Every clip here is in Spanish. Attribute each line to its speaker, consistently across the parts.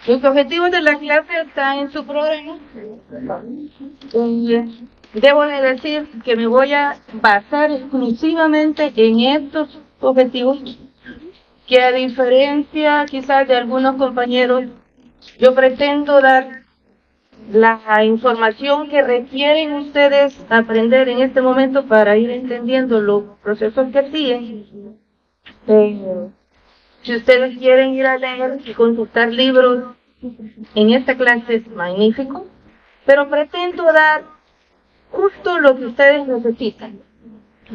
Speaker 1: Los objetivos de la clase están en su programa. Debo de decir que me voy a basar exclusivamente en estos objetivos, que a diferencia quizás de algunos compañeros, yo pretendo dar la información que requieren ustedes aprender en este momento para ir entendiendo los procesos que siguen. Si ustedes quieren ir a leer y consultar libros en esta clase es magnífico, pero pretendo dar justo lo que ustedes necesitan.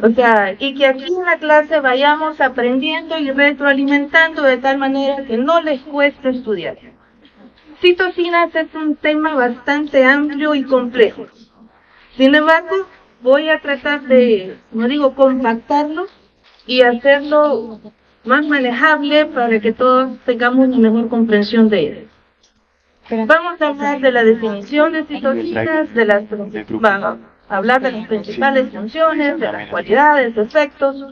Speaker 1: O sea, y que aquí en la clase vayamos aprendiendo y retroalimentando de tal manera que no les cueste estudiar. Citocinas es un tema bastante amplio y complejo. Sin embargo, voy a tratar de, no digo compactarlo, y hacerlo más manejable para que todos tengamos una mejor comprensión de él. Vamos a hablar de la definición de citocinas, vamos a hablar de las principales funciones, de las cualidades, efectos.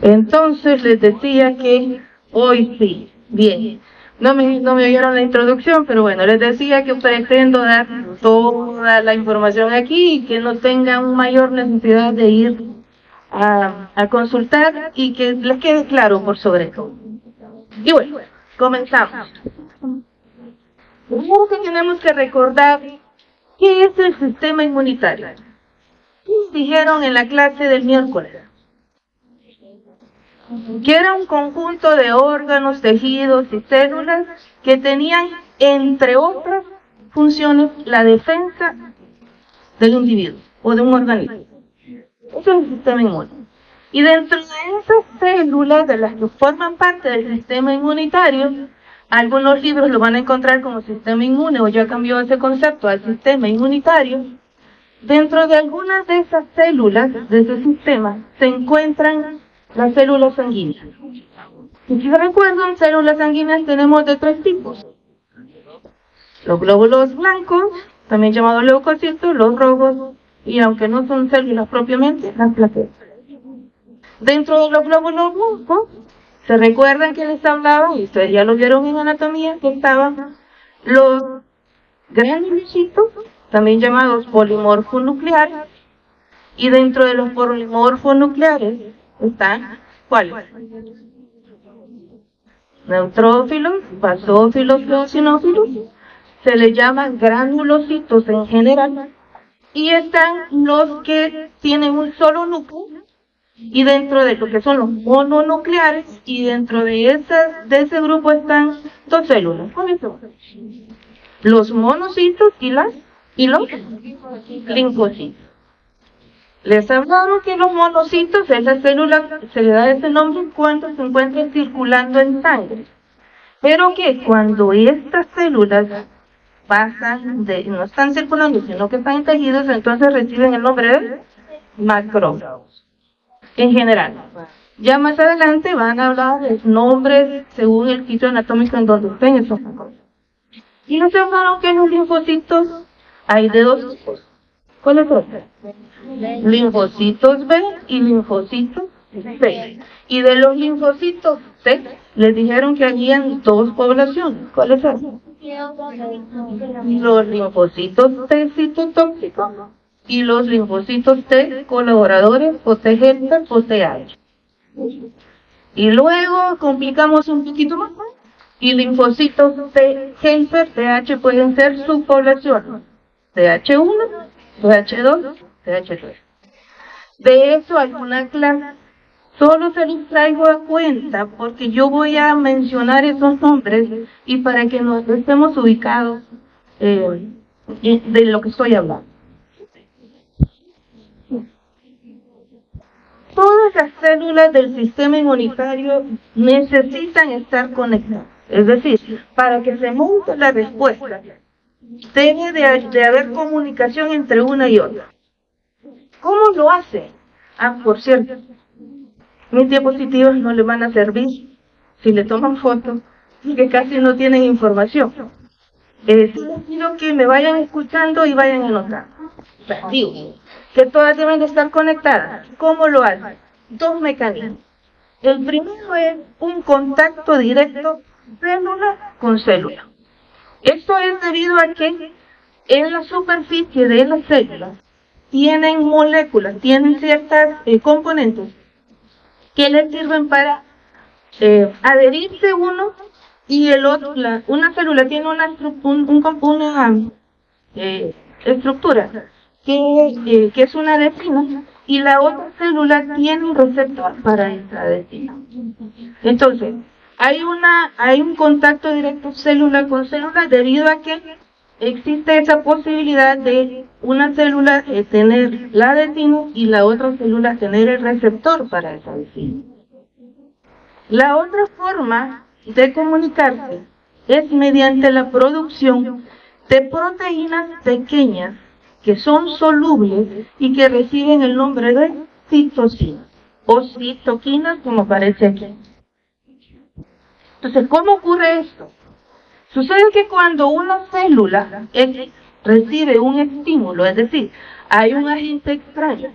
Speaker 1: Entonces les decía que hoy sí, bien. No me oyeron la introducción, pero bueno, les decía que pretendo dar toda la información aquí y que no tengan mayor necesidad de ir a consultar y que les quede claro por sobre todo. Y bueno, comenzamos. Primero que tenemos que recordar qué es el sistema inmunitario. ¿Qué dijeron en la clase del miércoles? Que era un conjunto de órganos, tejidos y células que tenían, entre otras funciones, la defensa del individuo o de un organismo. Eso es el sistema inmune. Y dentro de esas células de las que forman parte del sistema inmunitario, algunos libros lo van a encontrar como sistema inmune o ya cambió ese concepto al sistema inmunitario. Dentro de algunas de esas células de ese sistema se encuentran las células sanguíneas. Y si recuerdan, células sanguíneas tenemos de tres tipos. Los glóbulos blancos, también llamados leucocitos, los rojos, y aunque no son células propiamente, las plaquetas. Dentro de los glóbulos blancos, se recuerdan que les hablaba, y ustedes ya lo vieron en anatomía, que estaban los granulocitos, también llamados polimorfonucleares, y dentro de los polimorfonucleares están, ¿cuáles? Neutrófilos, basófilos, eosinófilos, se les llaman granulocitos en general, y están los que tienen un solo núcleo, y dentro de lo que son los mononucleares, y dentro de ese grupo están dos células. ¿Cuáles son? Los monocitos y los linfocitos. Les hablaron que los monocitos, esa célula se le da ese nombre cuando se encuentran circulando en sangre, pero que cuando estas células no están circulando, sino que están en tejidos, entonces reciben el nombre de macrófagos. En general. Ya más adelante van a hablar de nombres según el sitio anatómico en donde estén esos macrófagos. Y nos hablaron que los linfocitos hay de dos tipos. ¿Cuáles son? Linfocitos B y linfocitos T. Y de los linfocitos T, les dijeron que habían dos poblaciones. ¿Cuáles son? Los linfocitos T citotóxicos y los linfocitos T colaboradores o T helper o TH. Y luego complicamos un poquito más. Y linfocitos T helper, TH pueden ser subpoblaciones. TH1, TH2, TH3. De eso alguna clase solo se los traigo a cuenta porque yo voy a mencionar esos nombres y para que nos estemos ubicados de lo que estoy hablando. Todas las células del sistema inmunitario necesitan estar conectadas. Es decir, para que se monte la respuesta, debe de haber comunicación entre una y otra. ¿Cómo lo hace? Por cierto, mis diapositivas no le van a servir si le toman fotos, porque casi no tienen información. Quiero que me vayan escuchando y vayan anotando. Digo, que todas deben de estar conectadas. ¿Cómo lo hacen? Dos mecanismos. El primero es un contacto directo célula con célula. Esto es debido a que en la superficie de las células tienen moléculas, tienen ciertas componentes que les sirven para adherirse uno y el otro. Una célula tiene una estructura que es una adhesina, y la otra célula tiene un receptor para esa adhesina. Entonces, hay un contacto directo célula con célula debido a que existe esa posibilidad de una célula tener la adhesina y la otra célula tener el receptor para esa adhesina. La otra forma de comunicarse es mediante la producción de proteínas pequeñas que son solubles y que reciben el nombre de citosinas o citoquinas, como aparece aquí. Entonces, ¿cómo ocurre esto? Sucede que cuando una célula recibe un estímulo, es decir, hay un agente extraño,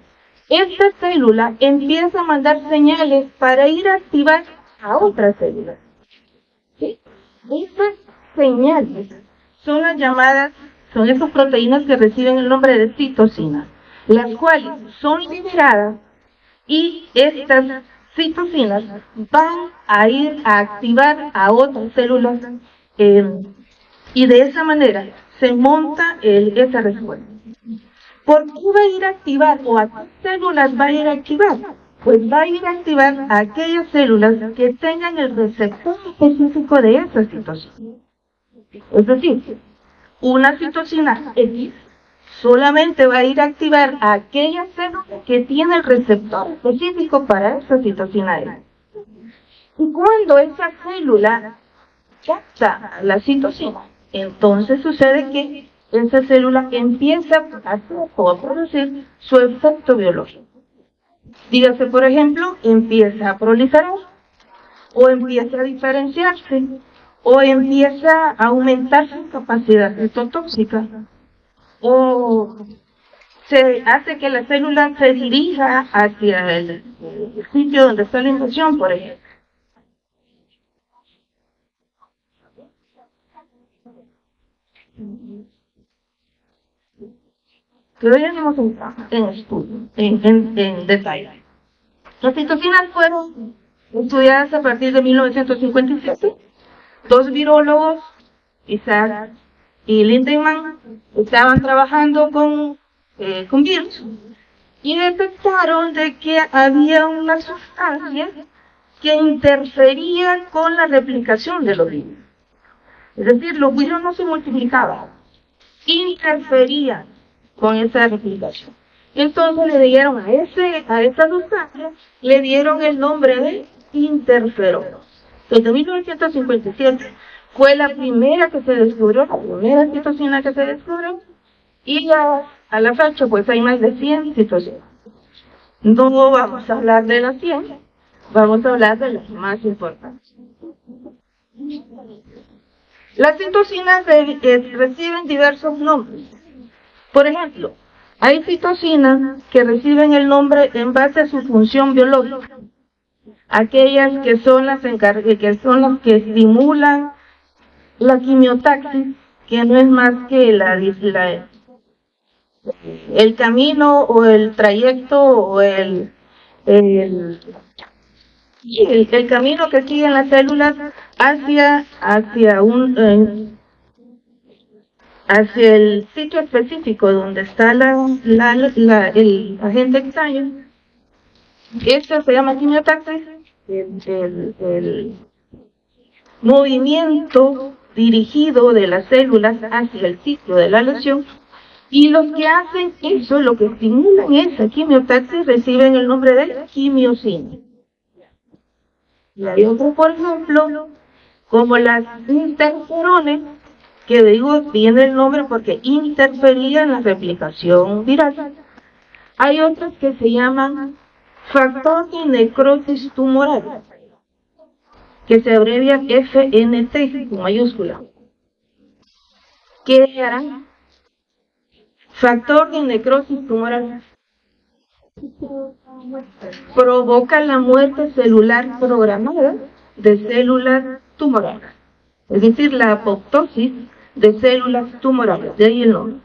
Speaker 1: esta célula empieza a mandar señales para ir a activar a otras células. ¿Sí? Estas señales son las llamadas, son esas proteínas que reciben el nombre de citosinas, las cuales son liberadas y estas citosinas van a ir a activar a otras células y de esa manera se monta esa respuesta. ¿Por qué va a ir a activar o a qué células va a ir a activar? Pues va a ir a activar a aquellas células que tengan el receptor específico de esa citosina. Es decir, una citosina X solamente va a ir a activar a aquella célula que tiene el receptor específico para esa citosina X. Y cuando esa célula capta la citosina, entonces sucede que esa célula empieza a producir su efecto biológico. Dígase, por ejemplo, empieza a proliferar, o empieza a diferenciarse, o empieza a aumentar su capacidad citotóxica, o se hace que la célula se dirija hacia el sitio donde está la invasión, por ejemplo. Pero ya no hemos entrado en estudio, en detalle. Las citocinas fueron estudiadas a partir de 1957. Dos virólogos, Isaac y Lindemann, estaban trabajando con virus y detectaron de que había una sustancia que interfería con la replicación de los virus. Es decir, los virus no se multiplicaban, interferían con esa replicación. Entonces le dieron a esa sustancia, le dieron el nombre de interferón. Desde 1957 fue la primera que se descubrió, la primera citosina que se descubrió, y a la fecha pues hay más de 100 citosinas. No vamos a hablar de las 100, vamos a hablar de las más importantes. Las citosinas reciben diversos nombres. Por ejemplo, hay citosinas que reciben el nombre en base a su función biológica. Aquellas que son las que estimulan la quimiotaxis, que no es más que el camino o el trayecto o el camino que siguen las células hacia el sitio específico donde está el agente extraño. Esto se llama quimiotaxis, el movimiento dirigido de las células hacia el sitio de la lesión, y los que hacen eso, lo que estimulan esa quimiotaxis, reciben el nombre de quimiosina. Y hay otros, por ejemplo, como las interferones, que digo, tiene el nombre porque interfería en la replicación viral. Hay otras que se llaman factor de necrosis tumoral, que se abrevia FNT con mayúscula. ¿Qué harán? Factor de necrosis tumoral. Provoca la muerte celular programada de células tumorales, es decir, la apoptosis de células tumorales, de ahí el nombre.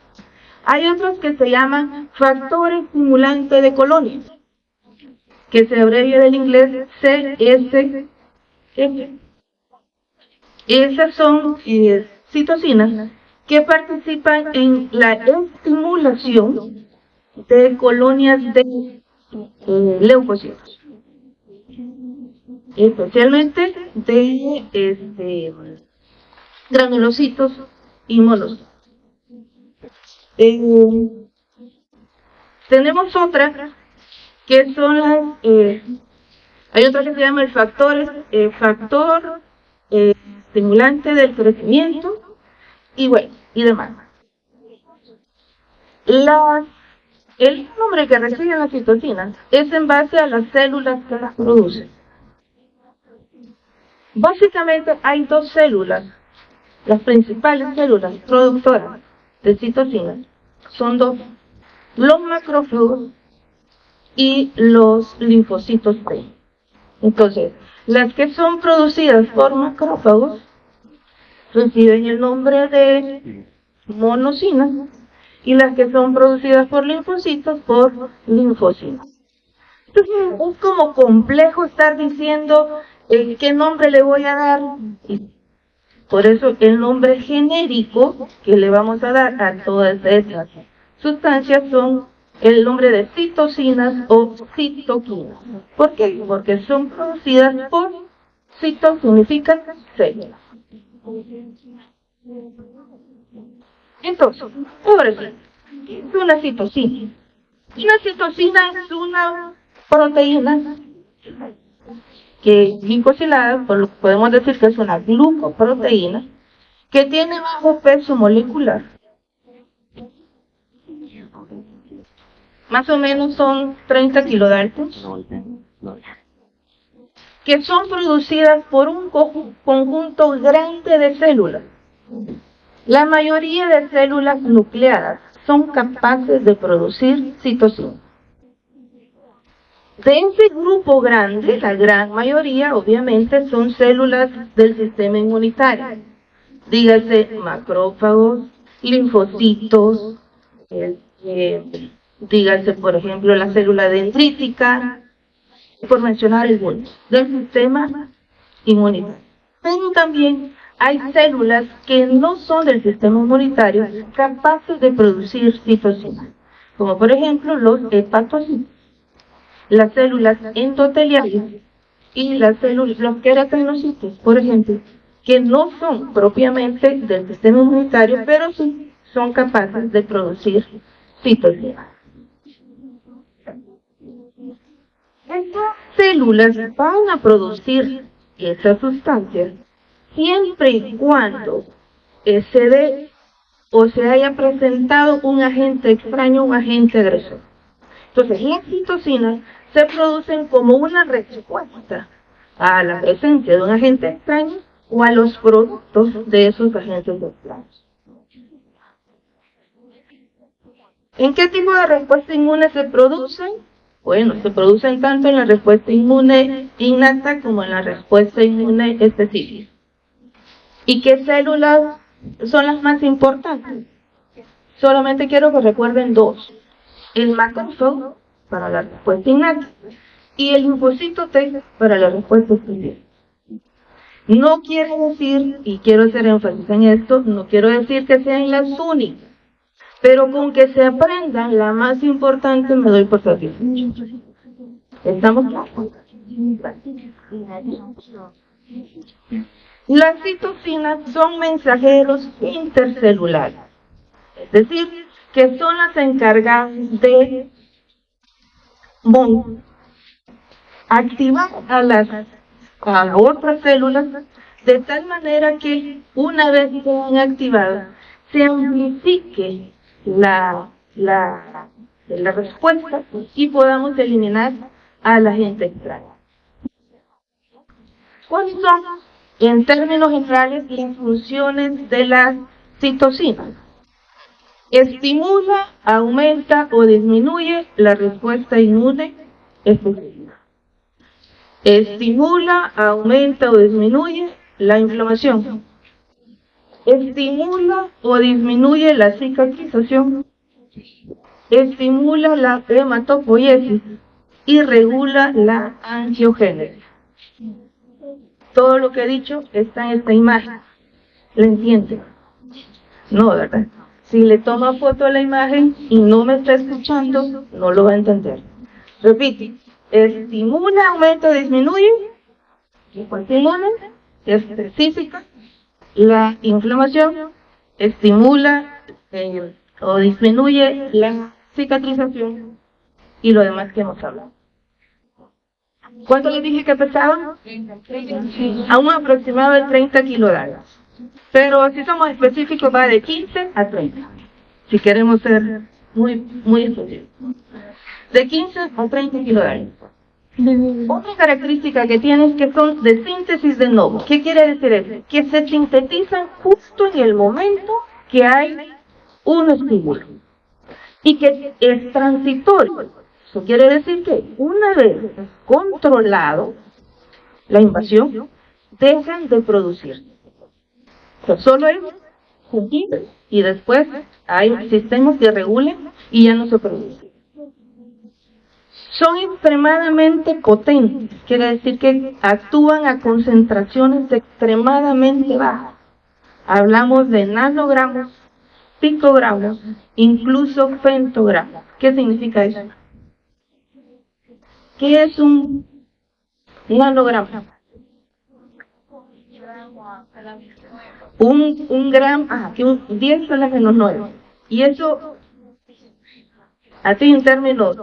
Speaker 1: Hay otros que se llaman factores estimulantes de colonias, que se abrevia del inglés CSF. Esas son citocinas que participan en la estimulación de colonias de leucocitos, especialmente de granulocitos y monocitos. Tenemos otras que son las, hay otra que se llama el factor estimulante del crecimiento y bueno, y demás. El nombre que reciben las citocinas es en base a las células que las producen. Básicamente hay dos células, las principales células productoras de citocinas son dos, los macrófagos y los linfocitos T. Entonces, las que son producidas por macrófagos reciben el nombre de monocinas y las que son producidas por linfocitos por linfocinas. Entonces, es como complejo estar diciendo qué nombre le voy a dar. Por eso el nombre genérico que le vamos a dar a todas esas sustancias son el nombre de citocinas o citoquinas. ¿Por qué? Porque son producidas por cito, significa célula. Entonces, ahora sí, ¿qué es una citocina? Una citocina es una proteína que glicosilada, por lo que podemos decir que es una glucoproteína, que tiene bajo peso molecular. Más o menos son 30 kilodaltons, que son producidas por un conjunto grande de células. La mayoría de células nucleadas son capaces de producir citocinas. De ese grupo grande, la gran mayoría, obviamente, son células del sistema inmunitario. Dígase macrófagos, linfocitos, dígase, por ejemplo, la célula dendrítica, por mencionar algunos, del sistema inmunitario. Pero también hay células que no son del sistema inmunitario capaces de producir citocinas, como por ejemplo los hepatocitos, las células endoteliales y los queratinocitos, por ejemplo, que no son propiamente del sistema inmunitario, pero sí son capaces de producir citocinas. Estas células van a producir esas sustancias siempre y cuando se dé o se haya presentado un agente extraño, un agente agresor. Entonces, las citocinas se producen como una respuesta a la presencia de un agente extraño o a los productos de esos agentes extraños. ¿En qué tipo de respuesta inmune se producen? Bueno, se producen tanto en la respuesta inmune innata como en la respuesta inmune específica. ¿Y qué células son las más importantes? Solamente quiero que recuerden dos. El macrófago para la respuesta innata y el linfocito T para la respuesta específica. No quiere decir, y quiero hacer énfasis en esto, no quiero decir que sean las únicas, pero con que se aprendan la más importante me doy por satisfecho. ¿Estamos claros? Las citocinas son mensajeros intercelulares, es decir, que son las encargadas de activar a otras células de tal manera que una vez que sean activadas se amplifique la respuesta y podamos eliminar al agente extraño. ¿Cuáles son, en términos generales, las funciones de las citocinas? Estimula, aumenta o disminuye la respuesta inmune específica. Estimula, aumenta o disminuye la inflamación. Estimula o disminuye la cicatrización. Estimula la hematopoiesis y regula la angiogénesis. Todo lo que he dicho está en esta imagen. ¿Lo entiende? No, ¿verdad? Si le toma foto a la imagen y no me está escuchando, no lo va a entender. Repite. Estimula, aumenta, disminuye. Estimula, específica. La inflamación. Estimula o disminuye la cicatrización. Y lo demás que hemos hablado. ¿Cuánto les dije que pesaban? A un aproximado de 30 kilogramos. Pero si somos específicos va de 15 a 30. Si queremos ser muy específicos. De 15 a 30 kilogramos. Otra característica que tiene es que son de síntesis de novo. ¿Qué quiere decir eso? Que se sintetizan justo en el momento que hay un estímulo. Y que es transitorio. Eso quiere decir que una vez controlado la invasión, dejan de producir. Solo es cumplir y después hay sistemas que regulan y ya no se produce. Son extremadamente potentes, quiere decir que actúan a concentraciones extremadamente bajas. Hablamos de nanogramos, picogramos, incluso femtogramos. ¿Qué significa eso? ¿Qué es un nanogramo? Un gramo, que un 10 a la menos 9. Y eso, así en términos,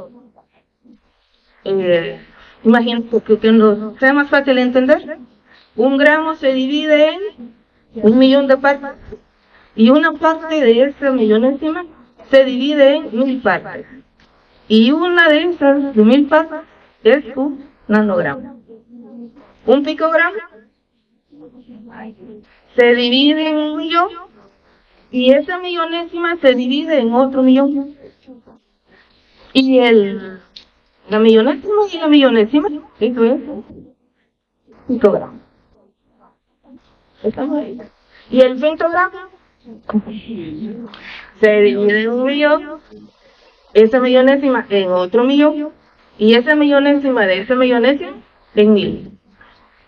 Speaker 1: imagínate que nos sea más fácil de entender. Un gramo se divide en 1.000.000 de partes. Y una parte de esa millonésima se divide en 1.000 partes. Y una de esas de 1.000 partes es un nanogramo. Un picogramo se divide en 1.000.000 y esa millonésima se divide en otro 1.000.000. Y la millonésima y la millonésima, eso es picogramo. ¿Estamos ahí? Y el femtogramo se divide en 1.000.000, esa millonésima en otro 1.000.000 y esa millonésima de esa millonésima en 1.000.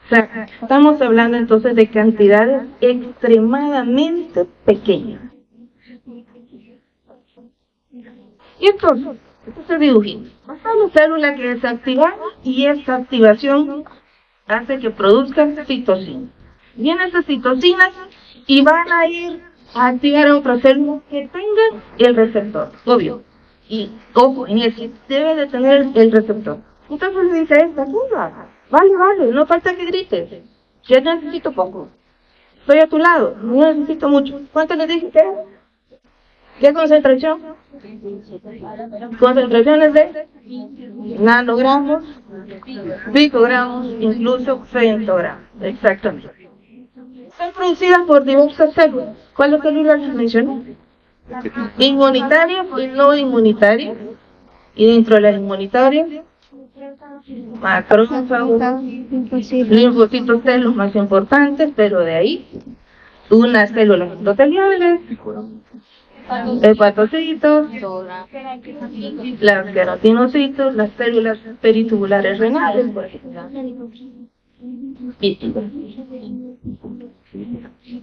Speaker 1: O sea, estamos hablando entonces de cantidades extremadamente pequeñas. Y entonces, este es el dibujito. Esta es la célula que es activada y esta activación hace que produzca citocina. Vienen esas citocinas y van a ir a activar a otras células que tengan el receptor, obvio. Y, ojo, en ese debe de tener el receptor. Entonces dice esta, vale, no falta que grites. Yo necesito poco. Estoy a tu lado, no necesito mucho. ¿Cuánto le dije que era? ¿Qué concentración? Concentraciones de nanogramos, picogramos, incluso femtogramos. Exactamente. Son producidas por diversas células. ¿Cuáles células les mencioné? Inmunitarias y no inmunitarias. Y dentro de las inmunitarias, macrófagos, linfocitos T los más importantes, pero de ahí, unas células endoteliales, hepatocitos, las queratinocitos, las células peritubulares renales, por ejemplo.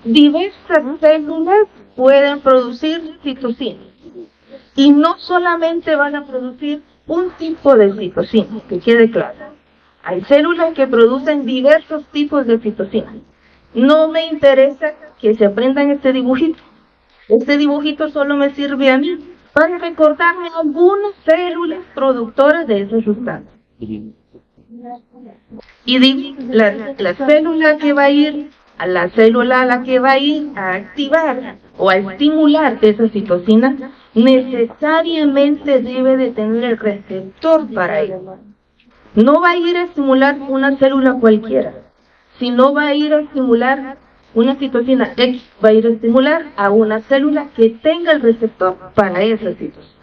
Speaker 1: Diversas células pueden producir citocina y no solamente van a producir un tipo de citocina, que quede claro. Hay células que producen diversos tipos de citocina. No me interesa que se aprendan este dibujito. Este dibujito solo me sirve a mí para recordarme algunas células productoras de esa sustancia. Y la célula que va a ir a la célula a la que va a ir a activar o a estimular esa citocina, necesariamente debe de tener el receptor para ello. No va a ir a estimular una célula cualquiera, sino va a ir a estimular una citosina X va a ir a estimular a una célula que tenga el receptor para esa citosina.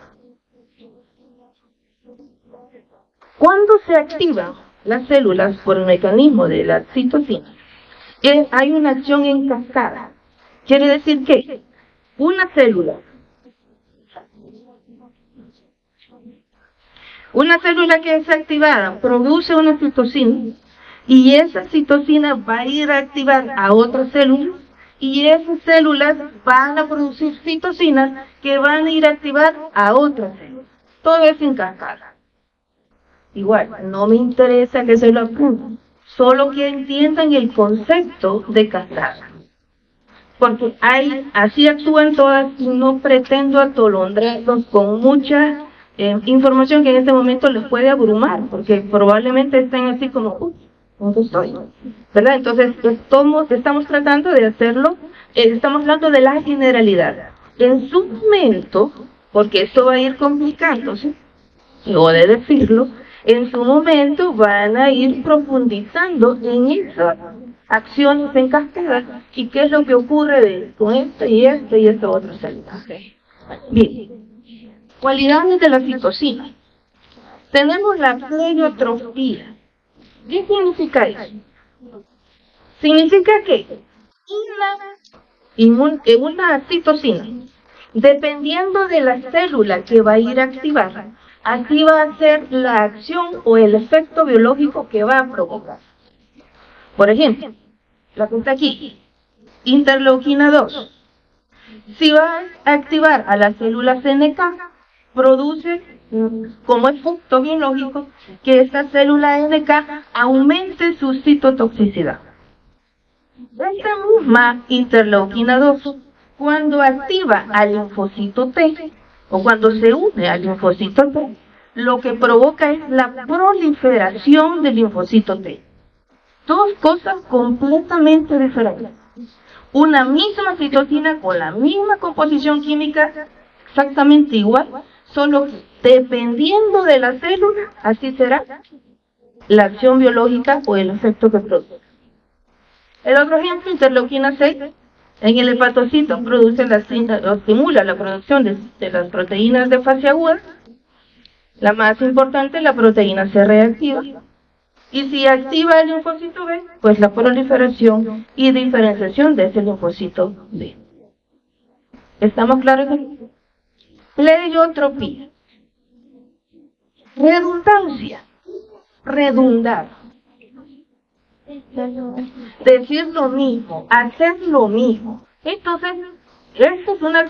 Speaker 1: Cuando se activan las células por el mecanismo de la citosina, hay una acción en cascada. Quiere decir que una célula que es activada produce una citosina y esa citosina va a ir a activar a otras células y esas células van a producir citosinas que van a ir a activar a otras células. Todo es en cascada. Igual, no me interesa que se lo apunten, solo que entiendan el concepto de cascada. Porque así actúan todas y no pretendo atolondrarlos con mucha información que en este momento les puede abrumar, porque probablemente estén así como, ¿dónde estoy? ¿Verdad? Entonces, estamos tratando de hacerlo, estamos hablando de la generalidad. En su momento, porque esto va a ir complicándose, o de decirlo, en su momento van a ir profundizando en esas acciones en cascada y qué es lo que ocurre con esta y esta otra célula. Bien, cualidades de la citosina. Tenemos la pleiotropía. ¿Qué significa eso? Significa que una citosina, dependiendo de la célula que va a ir a activar, así va a ser la acción o el efecto biológico que va a provocar. Por ejemplo, la que está aquí, interleuquina 2. Si va a activar a las células NK, produce como efecto biológico que esta célula NK aumente su citotoxicidad. Esta misma interleuquina 2, cuando activa al linfocito T, o cuando se une al linfocito T, lo que provoca es la proliferación del linfocito T. Dos cosas completamente diferentes. Una misma citosina con la misma composición química, exactamente igual, solo dependiendo de la célula, así será la acción biológica o el efecto que produce. El otro ejemplo, interleuquina 6, en el hepatocito estimula la producción de las proteínas de fase aguda. La más importante, la proteína C reactiva. Y si activa el linfocito B, pues la proliferación y diferenciación de ese linfocito B. ¿Estamos claros aquí? Pleiotropía. Redundancia. Redundar. Decir lo mismo, hacer lo mismo. Entonces, esta es una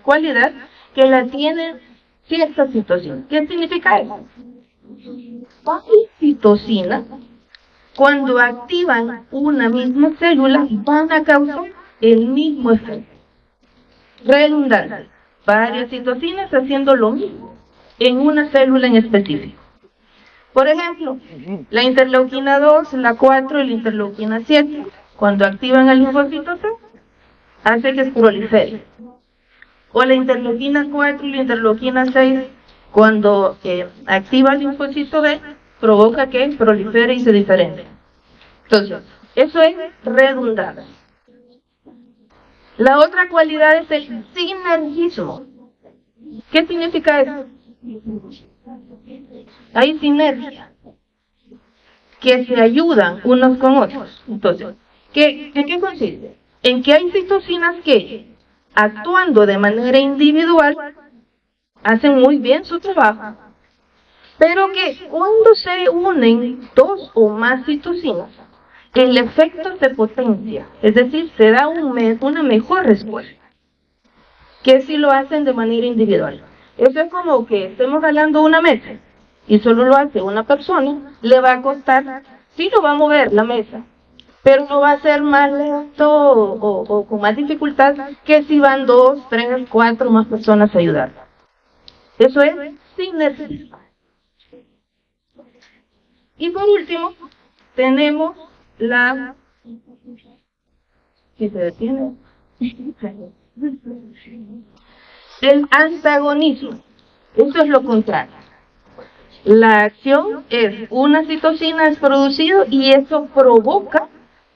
Speaker 1: cualidad que la tienen ciertas citosinas. ¿Qué significa eso? Varias citosinas, cuando activan una misma célula, van a causar el mismo efecto. Redundancia. Varias citosinas haciendo lo mismo en una célula en específico. Por ejemplo, la interleuquina 2, la 4 y la interleuquina 7, cuando activan el linfocito C, hace que se prolifere. O la interleuquina 4 y la interleuquina 6, cuando activa el linfocito B, provoca que prolifere y se diferencie. Entonces, eso es redundancia. La otra cualidad es el sinergismo. ¿Qué significa eso? Hay sinergia, que se ayudan unos con otros. Entonces, ¿qué consiste? En que hay citosinas que, actuando de manera individual, hacen muy bien su trabajo, pero que cuando se unen dos o más citosinas, el efecto se potencia, es decir, se da una mejor respuesta que si lo hacen de manera individual. Eso es como que estemos jalando una mesa y solo lo hace una persona, le va a costar, sí lo va a mover la mesa, pero no va a ser más lento o con más dificultad que si van 2, 3, 4 más personas a ayudarla. Eso es sinergismo. Y por último, tenemos la... ¿Qué se detiene? El antagonismo. Eso es lo contrario. La acción es una citosina es producido y eso provoca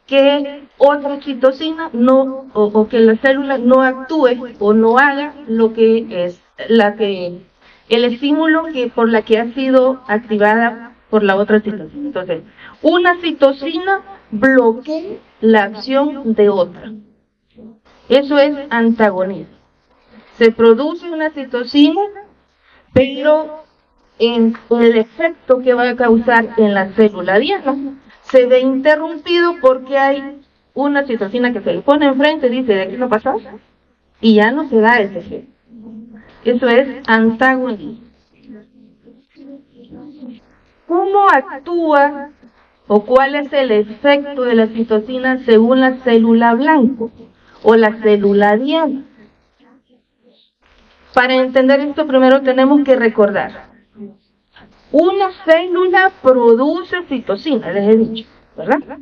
Speaker 1: que otra citosina no, o que la célula no actúe o no haga lo que es el estímulo que por la que ha sido activada por la otra citosina. Entonces, una citosina bloquea la acción de otra. Eso es antagonismo. Se produce una citosina, pero en el efecto que va a causar en la célula diana se ve interrumpido porque hay una citosina que se le pone enfrente y dice, de aquí no pasa, y ya no se da ese efecto. Eso es antagonismo. ¿Cómo actúa o cuál es el efecto de la citosina según la célula blanco o la célula diana? Para entender esto primero tenemos que recordar. Una célula produce citosina, les he dicho, ¿verdad?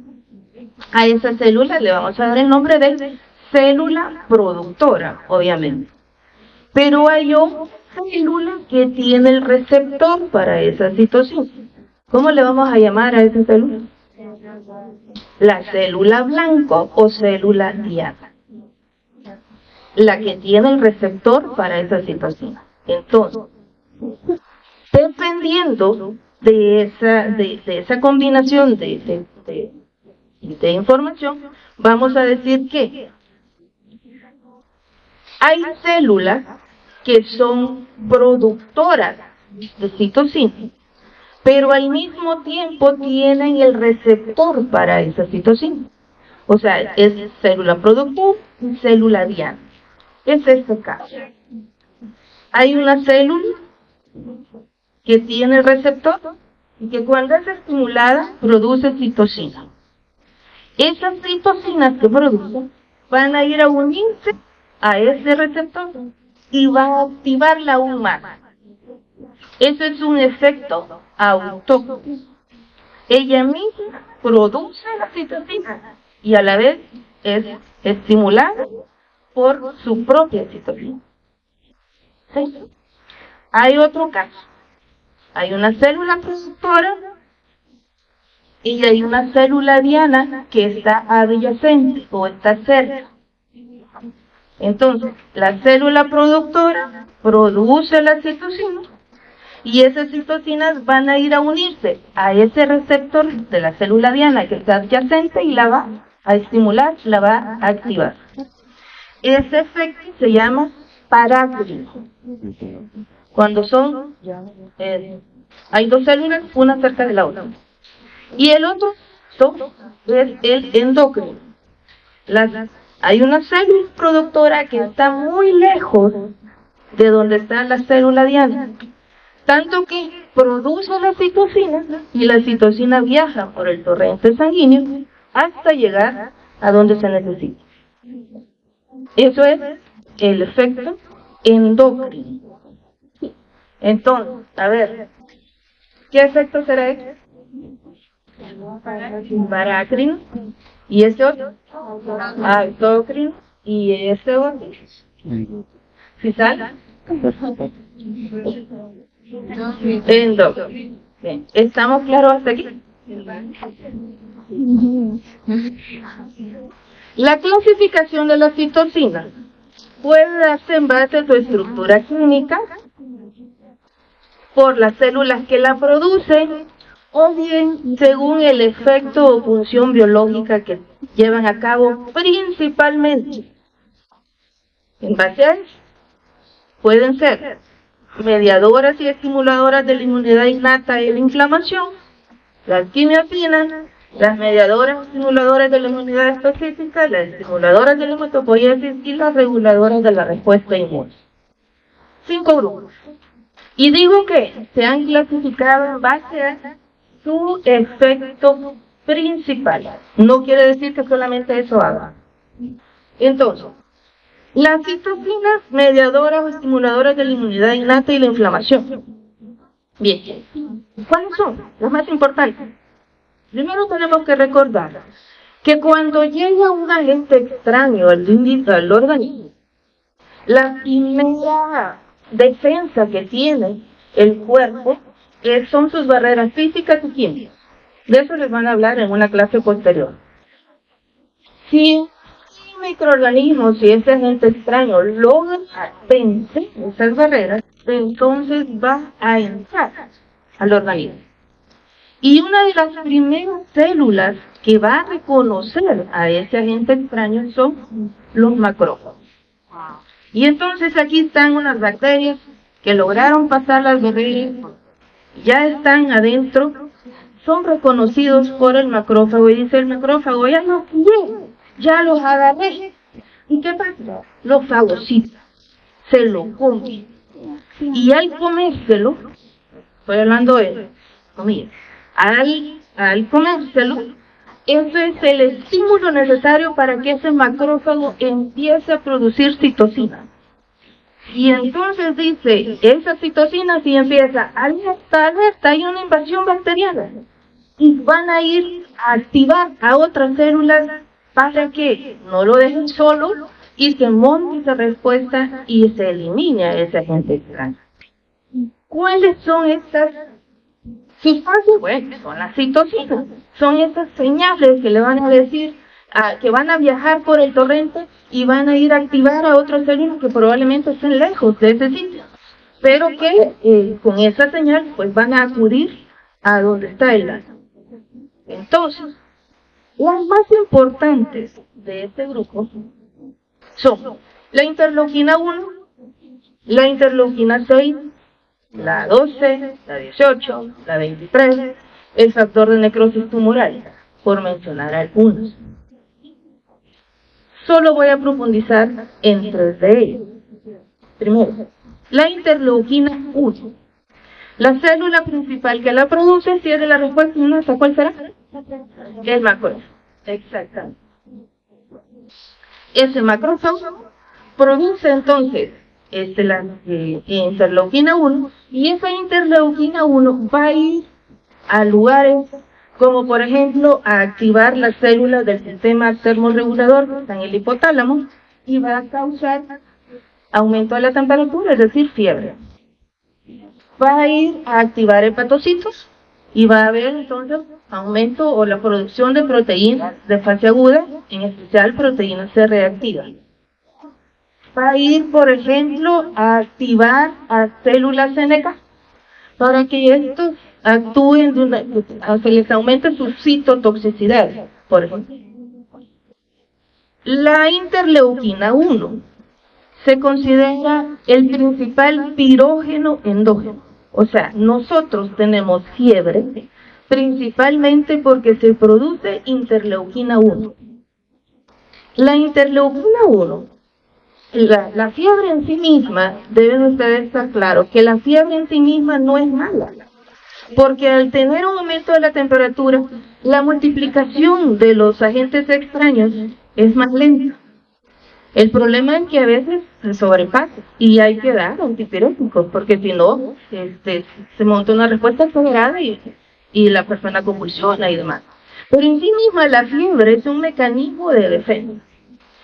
Speaker 1: A esa célula le vamos a dar el nombre de célula productora, obviamente. Pero hay otra célula que tiene el receptor para esa citosina. ¿Cómo le vamos a llamar a esa célula? La célula blanco o célula diana. La que tiene el receptor para esa citosina. Entonces, dependiendo de esa combinación de información, vamos a decir que hay células que son productoras de citosina, pero al mismo tiempo tienen el receptor para esa citosina. O sea, es célula productora y célula diana. Es este caso. Hay una célula que tiene el receptor y que cuando es estimulada produce citosina. Esas citosinas que producen van a ir a unirse a ese receptor y van a activarla aún más. Ese es un efecto autónomo. Ella misma produce la citosina y a la vez es estimulada por su propia citosina. ¿Sí? Hay otro caso. Hay una célula productora y hay una célula diana que está adyacente o está cerca. Entonces, la célula productora produce la citosina y esas citosinas van a ir a unirse a ese receptor de la célula diana que está adyacente y la va a estimular, la va a activar. Ese efecto se llama parácrino. Cuando son, hay dos células, una cerca de la otra. Y el otro es el endocrino. Hay una célula productora que está muy lejos de donde está la célula diana, tanto que produce la citosina y la citosina viaja por el torrente sanguíneo hasta llegar a donde se necesita. Eso es el efecto endocrino. Entonces, a ver, ¿qué efecto será este? Parácrino. ¿Y ese otro? Autócrino. ¿Y ese otro? ¿Sí sale? Endocrino. Bien. ¿Estamos claros hasta aquí? La clasificación de la citosina puede darse en base a su estructura química, por las células que la producen, o bien según el efecto o función biológica que llevan a cabo principalmente. En base a eso, pueden ser mediadoras y estimuladoras de la inmunidad innata y la inflamación, las quimiosinas, las mediadoras estimuladoras de la inmunidad específica, las estimuladoras de la hematopoiesis y las reguladoras de la respuesta inmune. 5 grupos. Y digo que se han clasificado en base a su efecto principal. No quiere decir que solamente eso haga. Entonces, las citocinas mediadoras o estimuladoras de la inmunidad innata y la inflamación. Bien, ¿cuáles son? Las más importantes. Primero tenemos que recordar que cuando llega un agente extraño al organismo, la primera defensa que tiene el cuerpo son sus barreras físicas y químicas. De eso les van a hablar en una clase posterior. Si un microorganismo, si ese agente extraño logra vencer esas barreras, entonces va a entrar al organismo. Y una de las primeras células que va a reconocer a ese agente extraño son los macrófagos. Y entonces aquí están unas bacterias que lograron pasar las barreras, ya están adentro, son reconocidos por el macrófago y dice el macrófago, ya los pillé, ya los agarré. ¿Y qué pasa? Lo fagocita, se lo come. Y al comérselo, estoy hablando de comida, al comérselo, eso es el estímulo necesario para que ese macrófago empiece a producir citocina. Y entonces dice, esa citocina si empieza, alerta, hay una invasión bacteriana. Y van a ir a activar a otras células para que no lo dejen solo y se monte esa respuesta y se elimine a ese agente extraño. ¿Cuáles son estas sustancias? Bueno, son las citocinas. Son estas señales que le van a decir que van a viajar por el torrente y van a ir a activar a otras células que probablemente estén lejos de ese sitio, pero que con esa señal pues van a acudir a donde está el daño. Entonces, las más importantes de este grupo son la interleuquina 1, la interleuquina 6, la 12, la 18, la 23, el factor de necrosis tumoral, por mencionar algunos. Solo voy a profundizar en 3 de ellos. Primero, la interleuquina 1. La célula principal que la produce, si es de la respuesta inmediata, ¿cuál será? El macrófago. Exactamente. Ese macrófago produce entonces la interleuquina 1 y esa interleuquina 1 va a ir a lugares como por ejemplo a activar las células del sistema termorregulador que está en el hipotálamo y va a causar aumento de la temperatura, es decir, fiebre. Va a ir a activar hepatocitos y va a haber entonces aumento o la producción de proteínas de fase aguda, en especial proteínas C reactivas. Va a ir, por ejemplo, a activar a células NK para que estos actúen, se les aumente su citotoxicidad, por ejemplo. La interleuquina 1 se considera el principal pirógeno endógeno. O sea, nosotros tenemos fiebre principalmente porque se produce interleuquina 1. La interleuquina 1, la fiebre en sí misma, deben ustedes estar claros que la fiebre en sí misma no es mala. Porque al tener un aumento de la temperatura, la multiplicación de los agentes extraños es más lenta. El problema es que a veces se sobrepasa y hay que dar antipiréticos, porque si no, se monta una respuesta acelerada y la persona convulsiona y demás. Pero en sí misma la fiebre es un mecanismo de defensa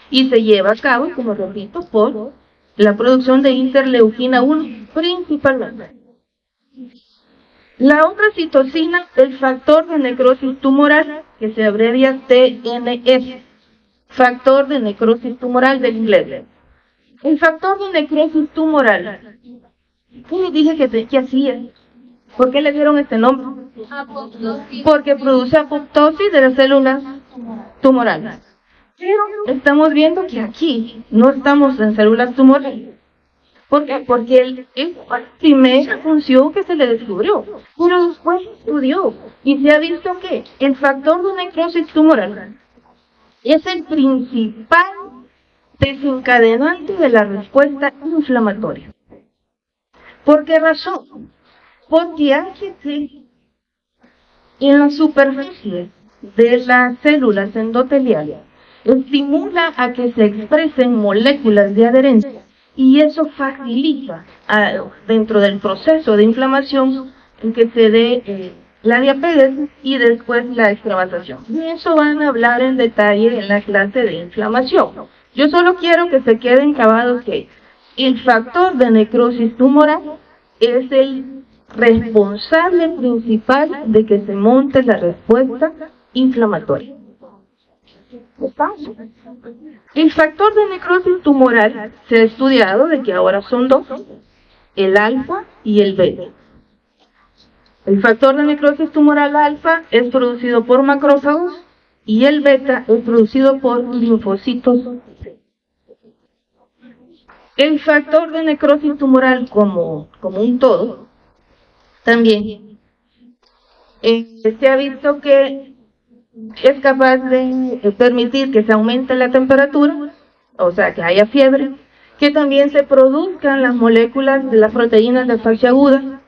Speaker 1: y se lleva a cabo, como repito, por la producción de interleuquina 1 principalmente. La otra citocina, el factor de necrosis tumoral, que se abrevia TNF, factor de necrosis tumoral del inglés. El factor de necrosis tumoral, ¿qué les dije que hacía? ¿Por qué le dieron este nombre? Apoptosis. Porque produce apoptosis de las células tumorales. Pero estamos viendo que aquí no estamos en células tumorales. ¿Por qué? Porque es la primera función que se le descubrió, pero después se estudió y se ha visto que el factor de necrosis tumoral es el principal desencadenante de la respuesta inflamatoria. ¿Por qué razón? Porque AGT en la superficie de las células endoteliales estimula a que se expresen moléculas de adherencia y eso facilita dentro del proceso de inflamación en que se dé la diapédesis y después la extravasación. De eso van a hablar en detalle en la clase de inflamación. Yo solo quiero que se queden clavados que el factor de necrosis tumoral es el responsable principal de que se monte la respuesta inflamatoria. El factor de necrosis tumoral se ha estudiado de que ahora son dos, el alfa y el beta. El factor de necrosis tumoral alfa es producido por macrófagos y el beta es producido por linfocitos. El factor de necrosis tumoral como un todo, también se ha visto que es capaz de permitir que se aumente la temperatura, o sea, que haya fiebre, que también se produzcan las moléculas de las proteínas de fase aguda,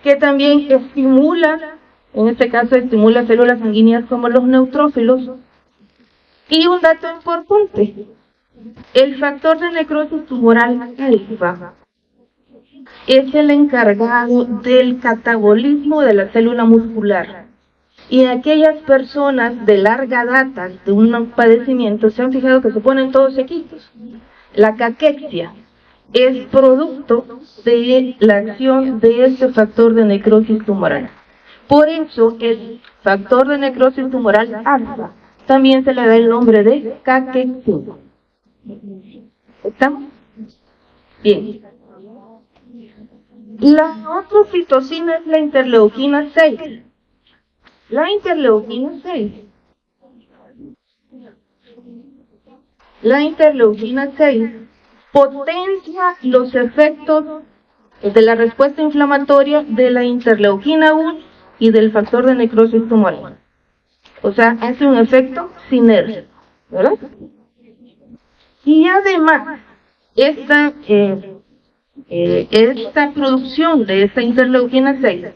Speaker 1: que también estimula, en este caso estimula células sanguíneas como los neutrófilos. Y un dato importante, el factor de necrosis tumoral alfa es el encargado del catabolismo de la célula muscular. Y aquellas personas de larga data de un padecimiento se han fijado que se ponen todos sequitos. La caquexia es producto de la acción de este factor de necrosis tumoral. Por eso el factor de necrosis tumoral alfa también se le da el nombre de caquexia. ¿Estamos? Bien. La otra citocina es la interleuquina 6. La interleuquina 6. La interleuquina 6 potencia los efectos de la respuesta inflamatoria de la interleuquina 1 y del factor de necrosis tumoral. O sea, hace un efecto sinérgico, ¿verdad? Y además, esta producción de esta interleuquina 6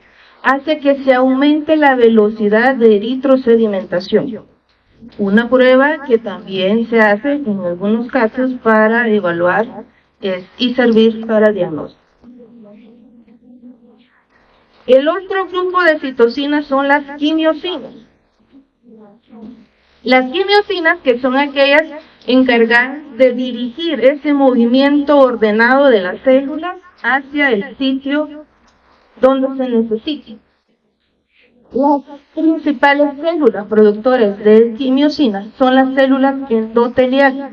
Speaker 1: hace que se aumente la velocidad de eritrosedimentación. Una prueba que también se hace en algunos casos para evaluar y servir para diagnóstico. El otro grupo de citocinas son las quimiosinas. Las quimiosinas, que son aquellas encargadas de dirigir ese movimiento ordenado de las células hacia el sitio donde se necesite. Las principales células productoras de quimiosinas son las células endoteliales.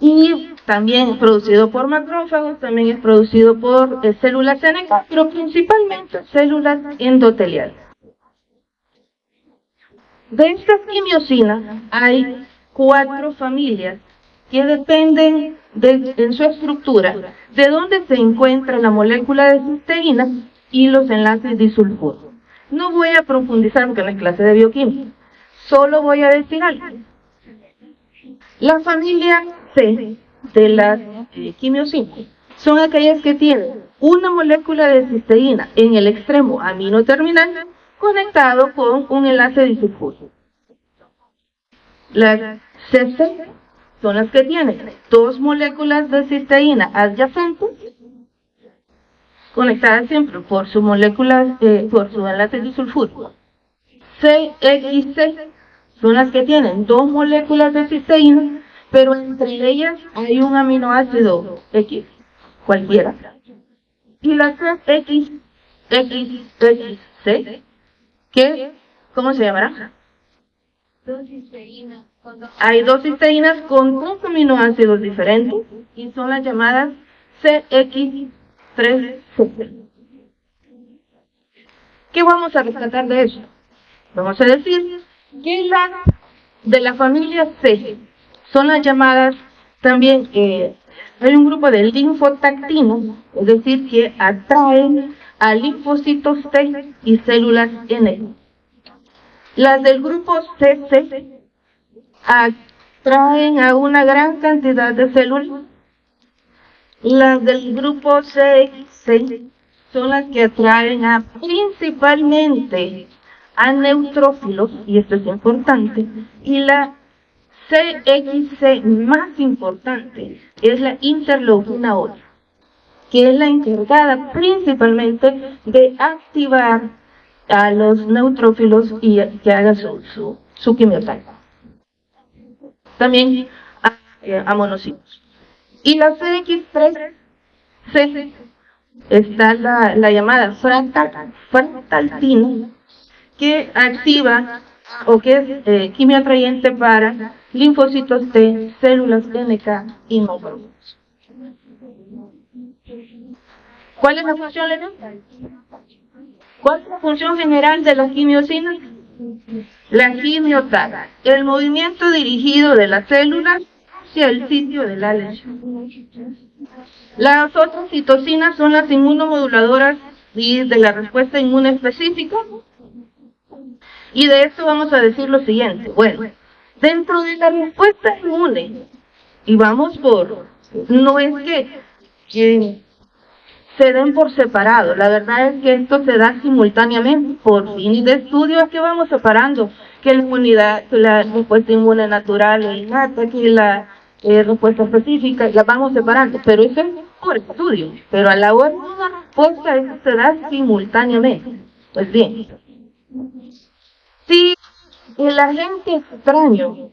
Speaker 1: Y también es producido por macrófagos, también es producido por células NK, pero principalmente células endoteliales. De estas quimiosinas hay 4 familias que dependen en su estructura de dónde se encuentra la molécula de cisteína y los enlaces disulfuros. No voy a profundizar porque en la clase de bioquímica, solo voy a decir algo. La familia C de las quimiosinas son aquellas que tienen una molécula de cisteína en el extremo amino terminal conectado con un enlace disulfuro. Las CC son las que tienen 2 moléculas de cisteína adyacentes conectadas siempre por su molécula, por su enlace disulfuro. CXC son las que tienen 2 moléculas de cisteína, pero entre ellas hay un aminoácido X, cualquiera. Y la CXXC, que, ¿cómo se llamará? Hay 2 cisteínas con 2 aminoácidos diferentes y son las llamadas CX3C. ¿Qué vamos a rescatar de eso? Vamos a decir que las de la familia C son las llamadas también, hay un grupo de linfotactinos, es decir, que atraen a linfocitos T y células N. Las del grupo CC atraen a una gran cantidad de células. Las del grupo CX son las que atraen principalmente a neutrófilos, y esto es importante, y la CXC más importante es la interleuquina 8, que es la encargada principalmente de activar a los neutrófilos y que haga su quimioterapia. También a monocitos. Y la CX3C está la llamada fractaltina, que activa o que es quimio atrayente para linfocitos T, células NK y macrófagos. ¿Cuál es la función letal? ¿Cuál es la función general de las quimiosinas? La quimiotaxis, el movimiento dirigido de las células hacia el sitio de la lesión. Las otras citocinas son las inmunomoduladoras y de la respuesta inmune específica. Y de esto vamos a decir lo siguiente. Bueno, dentro de la respuesta inmune, y vamos por, no es que se den por separado, la verdad es que esto se da simultáneamente, por fines de estudio es que vamos separando, que la inmunidad, que la respuesta inmune natural o innata, que la respuesta específica, la vamos separando, pero eso es por estudio, pero a la hora de una respuesta eso se da simultáneamente. Pues bien, si el agente extraño,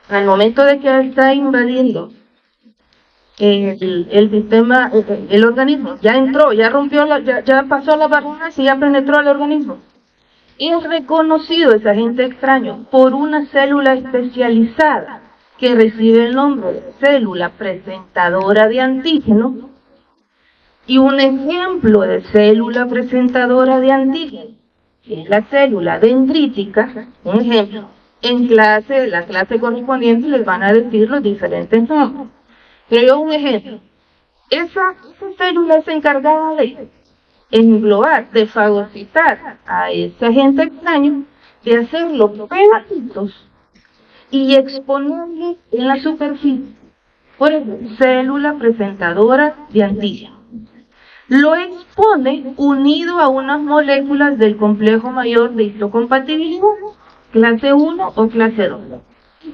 Speaker 1: al momento de que está invadiendo el sistema, el organismo, ya entró, ya rompió, ya pasó la barrera y ya penetró al organismo, es reconocido ese agente extraño por una célula especializada que recibe el nombre de célula presentadora de antígeno. Y un ejemplo de célula presentadora de antígeno es la célula dendrítica. Un ejemplo, en clase, la clase correspondiente les van a decir los diferentes nombres. Pero yo un ejemplo, esa célula es encargada de englobar, de fagocitar a ese agente extraño, de hacerlo pedacitos y exponerle en la superficie. Por ejemplo, célula presentadora de antígeno. Lo expone unido a unas moléculas del complejo mayor de histocompatibilidad, clase 1 o clase 2.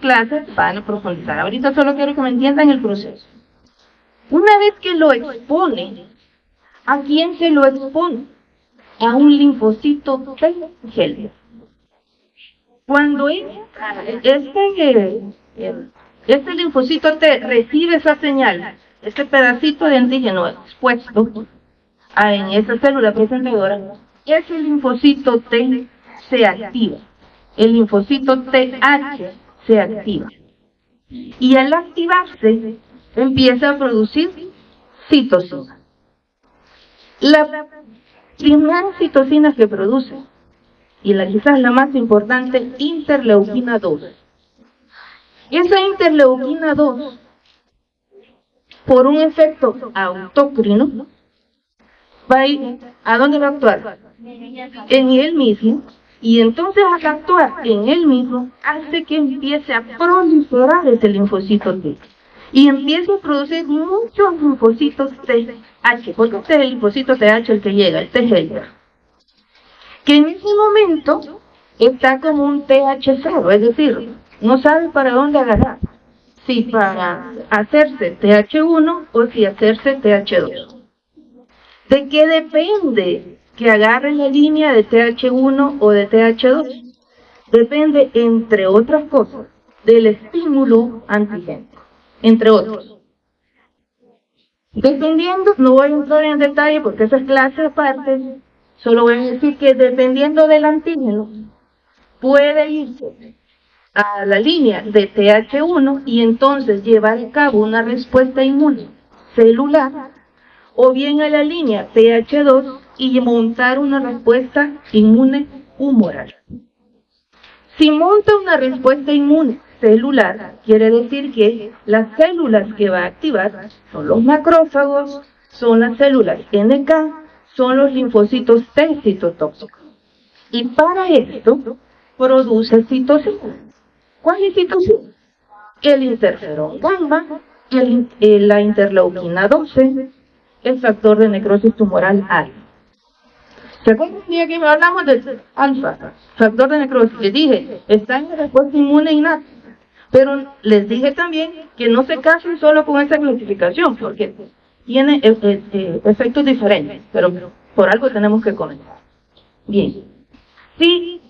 Speaker 1: Clases van a profundizar. Ahorita solo quiero que me entiendan el proceso. Una vez que lo expone, ¿a quién se lo expone? A un linfocito T helper. Cuando este linfocito T recibe esa señal, este pedacito de antígeno expuesto en esa célula presentadora, ese linfocito T se activa. El linfocito TH se activa. Y al activarse, empieza a producir citocina. La primera citocina que produce, y quizás la más importante, interleuquina 2. Esa interleuquina 2, por un efecto autócrino, va a ir, ¿a dónde va a actuar? En él mismo, y entonces al actuar en él mismo, hace que empiece a proliferar ese linfocito T, y empieza a producir muchos linfocitos TH, porque este es el linfocito TH el que llega, el T helper, que en ese momento está como un TH0, es decir, no sabe para dónde agarrar, si para hacerse TH1 o si hacerse TH2. ¿De qué depende que agarre la línea de TH1 o de TH2? Depende, entre otras cosas, del estímulo antigénico, entre otros. Dependiendo, no voy a entrar en detalle porque esa es clase aparte, solo voy a decir que dependiendo del antígeno, puede irse a la línea de TH1 y entonces llevar a cabo una respuesta inmune celular, o bien a la línea TH2 y montar una respuesta inmune humoral. Si monta una respuesta inmune celular, quiere decir que las células que va a activar son los macrófagos, son las células NK, son los linfocitos T citotóxicos. Y para esto produce citocina. ¿Cuál es citocina? El interferón gamma, la interleuquina 12, el factor de necrosis tumoral alfa. ¿Se acuerdan un día que hablamos del alfa, factor de necrosis? Les dije, está en la respuesta inmune innata, pero les dije también que no se casen solo con esa clasificación, porque tiene efectos diferentes, pero por algo tenemos que comenzar. Bien, si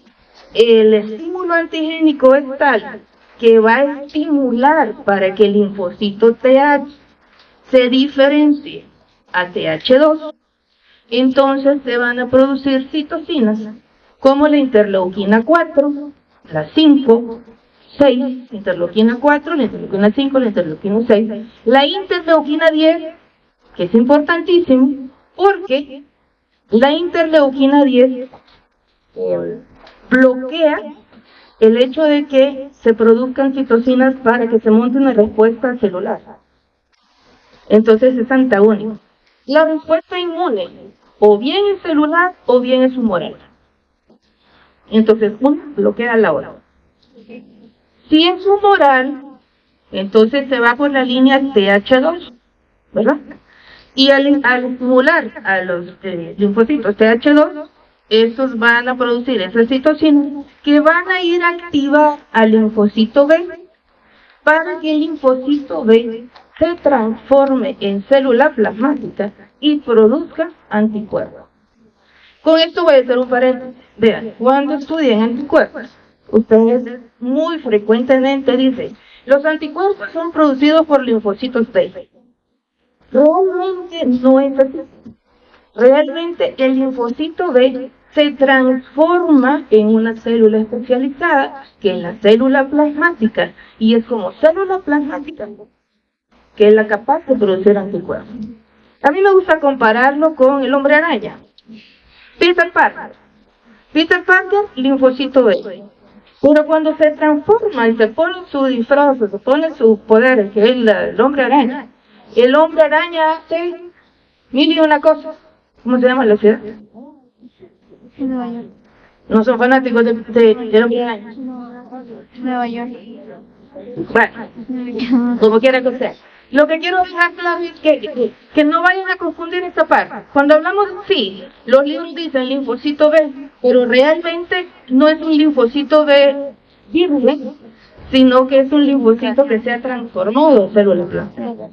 Speaker 1: el estímulo antigénico es tal que va a estimular para que el linfocito TH se diferencie a TH2, entonces se van a producir citocinas como la interleuquina 4, la 5, 6, interleuquina 4, la interleuquina 5, la interleuquina 6, la interleuquina 10, que es importantísimo, porque la interleuquina 10 bloquea el hecho de que se produzcan citocinas para que se monte una respuesta celular. Entonces es antagónico. La respuesta inmune o bien es celular o bien es humoral. Entonces una bloquea la otra. Si es humoral, entonces se va por la línea TH2, ¿verdad? Y al estimular a los linfocitos TH2, estos van a producir esas citocinas que van a ir a activar al linfocito B para que el linfocito B se transforme en célula plasmática y produzca anticuerpos. Con esto voy a hacer un paréntesis. Vean, cuando estudian anticuerpos, ustedes muy frecuentemente dicen, los anticuerpos son producidos por linfocitos B. Realmente no es así. Realmente el linfocito B se transforma en una célula especializada, que es la célula plasmática, y es como célula plasmática que es la capaz de producir anticuerpos. A mí me gusta compararlo con el hombre araña. Peter Parker, linfocito B. Pero cuando se transforma y se pone su disfraz, se pone sus poderes, que es el hombre araña, el hombre araña hace mil y una cosas. ¿Cómo se llama la ciudad?
Speaker 2: Nueva York.
Speaker 1: No son fanáticos del hombre araña.
Speaker 2: Nueva York.
Speaker 1: Bueno, como quiera que sea. Lo que quiero dejar claro es que no vayan a confundir esta parte. Cuando hablamos, sí, los libros dicen linfocito B, pero realmente no es un linfocito B virgen, sino que es un linfocito que se ha transformado en célula plasmática.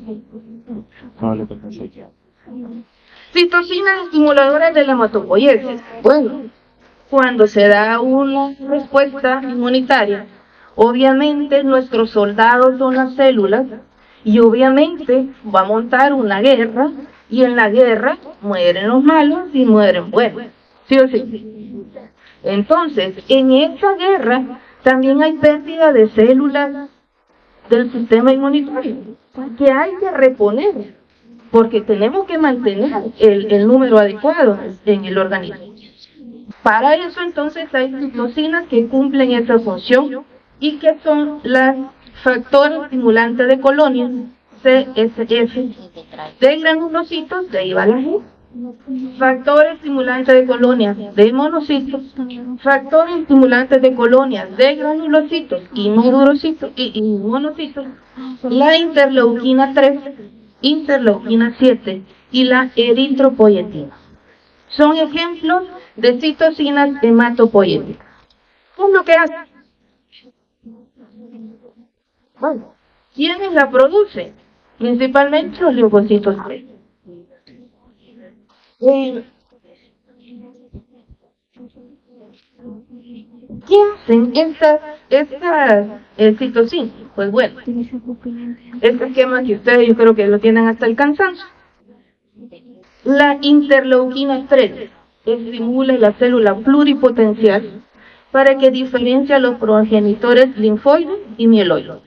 Speaker 1: Citocinas estimuladoras de la hematopoiesis. Bueno, cuando se da una respuesta inmunitaria, obviamente nuestros soldados son las células y obviamente va a montar una guerra y en la guerra mueren los malos y mueren buenos. ¿Sí o sí? Entonces, en esa guerra también hay pérdida de células del sistema inmunitario que hay que reponer, porque tenemos que mantener el número adecuado en el organismo. Para eso entonces hay citocinas que cumplen esa función y que son las factores estimulantes de colonias, CSF, de granulocitos, de ahí va la G, factores estimulantes de colonias de monocitos, factores estimulantes de colonias de granulocitos y nodurocitos y monocitos, la interleuquina 3, interleuquina 7 y la eritropoyetina. Son ejemplos de citocinas hematopoyéticas. ¿Qué es lo que hace? Bueno, ¿quiénes la producen? Principalmente los linfocitos B. ¿Qué hacen estas citocinas? Pues bueno, este esquema que ustedes yo creo que lo tienen hasta el cansancio. La interleuquina 3 estimula la célula pluripotencial para que diferencie a los progenitores linfoides y mieloides.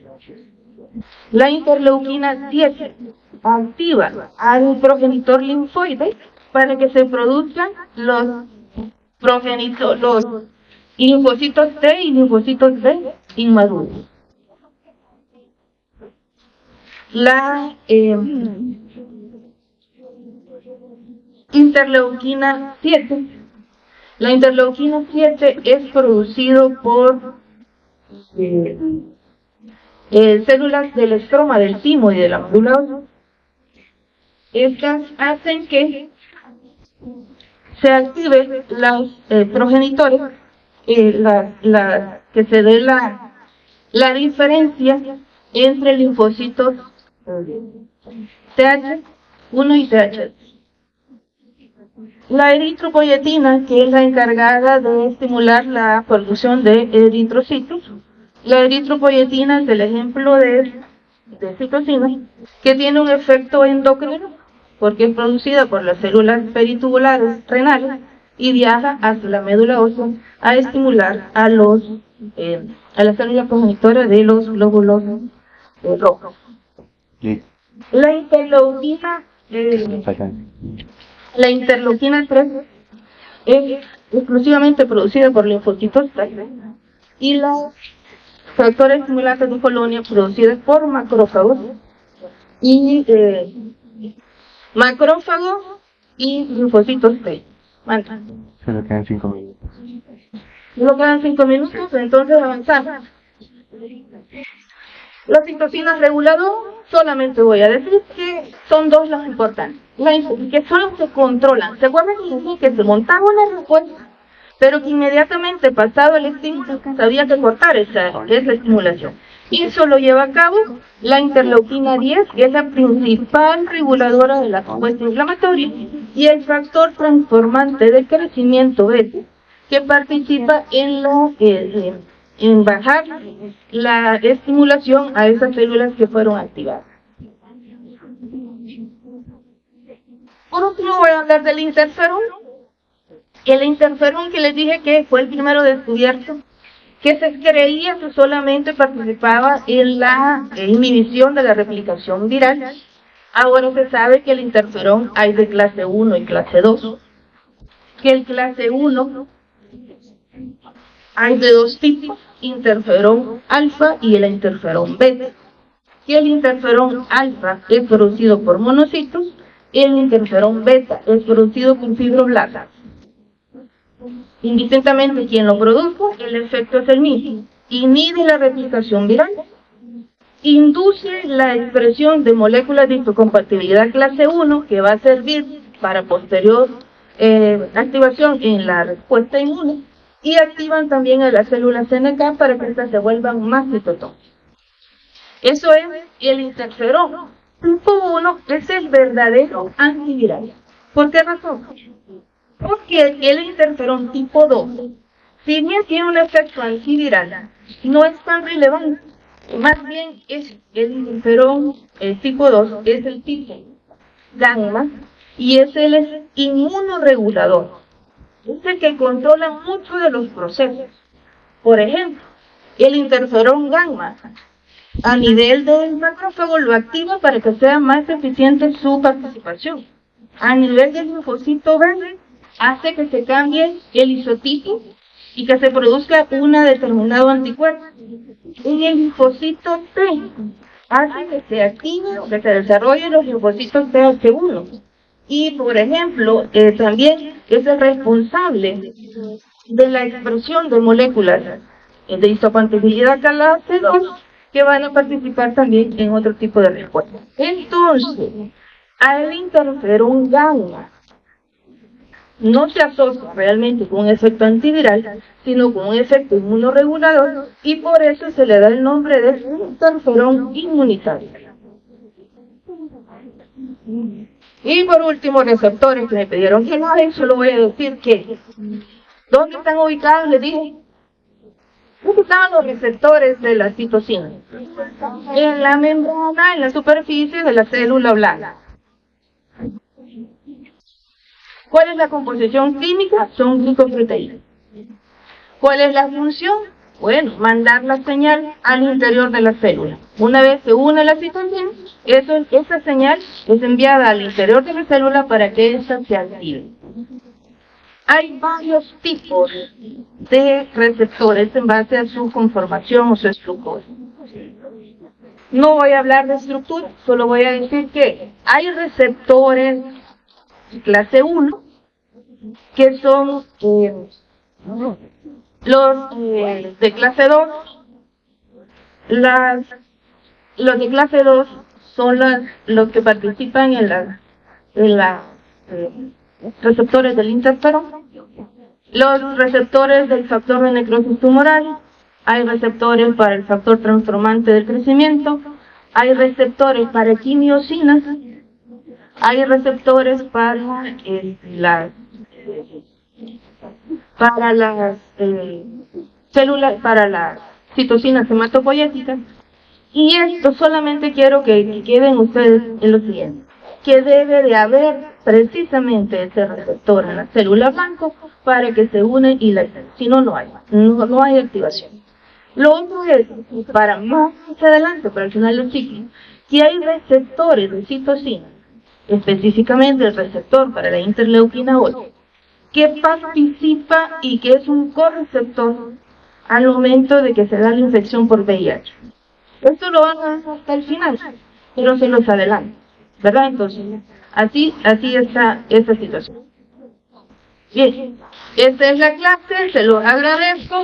Speaker 1: La interleuquina 7 activa al progenitor linfoide para que se produzcan los linfocitos T y linfocitos B inmaduros. La interleuquina 7. La interleuquina 7 es producido por células del estroma del timo y de la médula ósea. Estas hacen que se activen los progenitores, que se dé la diferencia entre linfocitos TH1 y TH2. La eritropoyetina, que es la encargada de estimular la producción de eritrocitos. La eritropoyetina es el ejemplo de citocina que tiene un efecto endocrino porque es producida por las células peritubulares renales y viaja hacia la médula ósea a estimular a las células progenitoras de los glóbulos rojos.
Speaker 3: Sí.
Speaker 1: La interleuquina, la interleuquina 3 es exclusivamente producida por linfocitos T y los factores estimulantes de colonia producidos por macrófagos y linfocitos T.
Speaker 3: Solo quedan 5 minutos.
Speaker 1: Solo quedan 5 minutos, entonces avanzamos. Las citocinas reguladoras, solamente voy a decir que son dos las importantes, que solo se controlan. ¿Se acuerdan que se montaba una respuesta, pero que inmediatamente pasado el estímulo sabía que cortar esa estimulación? Y eso lo lleva a cabo la interleuquina 10, que es la principal reguladora de la respuesta inflamatoria, y el factor transformante de crecimiento beta, que participa en bajar la estimulación a esas células que fueron activadas. Por último voy a hablar del interferón. El interferón que les dije que fue el primero descubierto, que se creía que solamente participaba en la inhibición de la replicación viral. Ahora se sabe que el interferón hay de clase 1 y clase 2, que el clase 1 hay de dos tipos, interferón alfa y el interferón beta. Que el interferón alfa es producido por monocitos y el interferón beta es producido por fibroblastos. Indistintamente quien lo produzca, el efecto es el mismo. Inhibe la replicación viral, induce la expresión de moléculas de histocompatibilidad clase 1 que va a servir para posterior activación en la respuesta inmune, y activan también a las células NK para que éstas se vuelvan más citotóxicas. Eso es el interferón. Tipo 1 es el verdadero antiviral. ¿Por qué razón? Porque el interferón tipo 2, si bien tiene un efecto antiviral, no es tan relevante. Más bien es el interferón tipo 2, es el tipo gamma, y es el inmunoregulador. Es el que controla muchos de los procesos. Por ejemplo, el interferón gamma a nivel del macrófago lo activa para que sea más eficiente su participación. A nivel del linfocito verde hace que se cambie el isotipo y que se produzca un determinado anticuerpo. Y el linfocito T hace que se active o que se desarrollen los linfocitos TH1. Y, por ejemplo, también es el responsable de la expresión de moléculas de histocompatibilidad clase 2 que van a participar también en otro tipo de respuesta. Entonces, al interferón gamma no se asocia realmente con un efecto antiviral, sino con un efecto inmunoregulador, y por eso se le da el nombre de interferón inmunitario. Y por último, receptores que me pidieron que no, eso lo voy a decir que, ¿dónde están ubicados? Les dije, ¿dónde estaban los receptores de la citocina? En la membrana, en la superficie de la célula blanca. ¿Cuál es la composición química? Son glicoproteínas. ¿Cuál es la función? Bueno, mandar la señal al interior de la célula. Una vez se une la citosina, esa señal es enviada al interior de la célula para que ésta se active. Hay varios tipos de receptores en base a su conformación o su estructura. No voy a hablar de estructura, solo voy a decir que hay receptores clase 1 que son los de clase 2. Los de clase 2 son los que participan en la receptores del interferón, los receptores del factor de necrosis tumoral, hay receptores para el factor transformante del crecimiento, hay receptores para quimiosinas, hay receptores para las células, para las citocinas hematopoyéticas, y esto solamente quiero que queden ustedes en lo siguiente. que debe de haber precisamente ese receptor en la célula blanco para que se une y la active. Si no, no hay activación. Lo otro es, para más adelante, para el final del ciclo, que hay receptores de citocina, específicamente el receptor para la interleuquina 8, que participa y que es un correceptor al momento de que se da la infección por VIH. Esto lo van a ver hasta el final, pero se los adelanto, ¿verdad? Entonces, así está esta situación. Bien, esta es la clase, se los agradezco.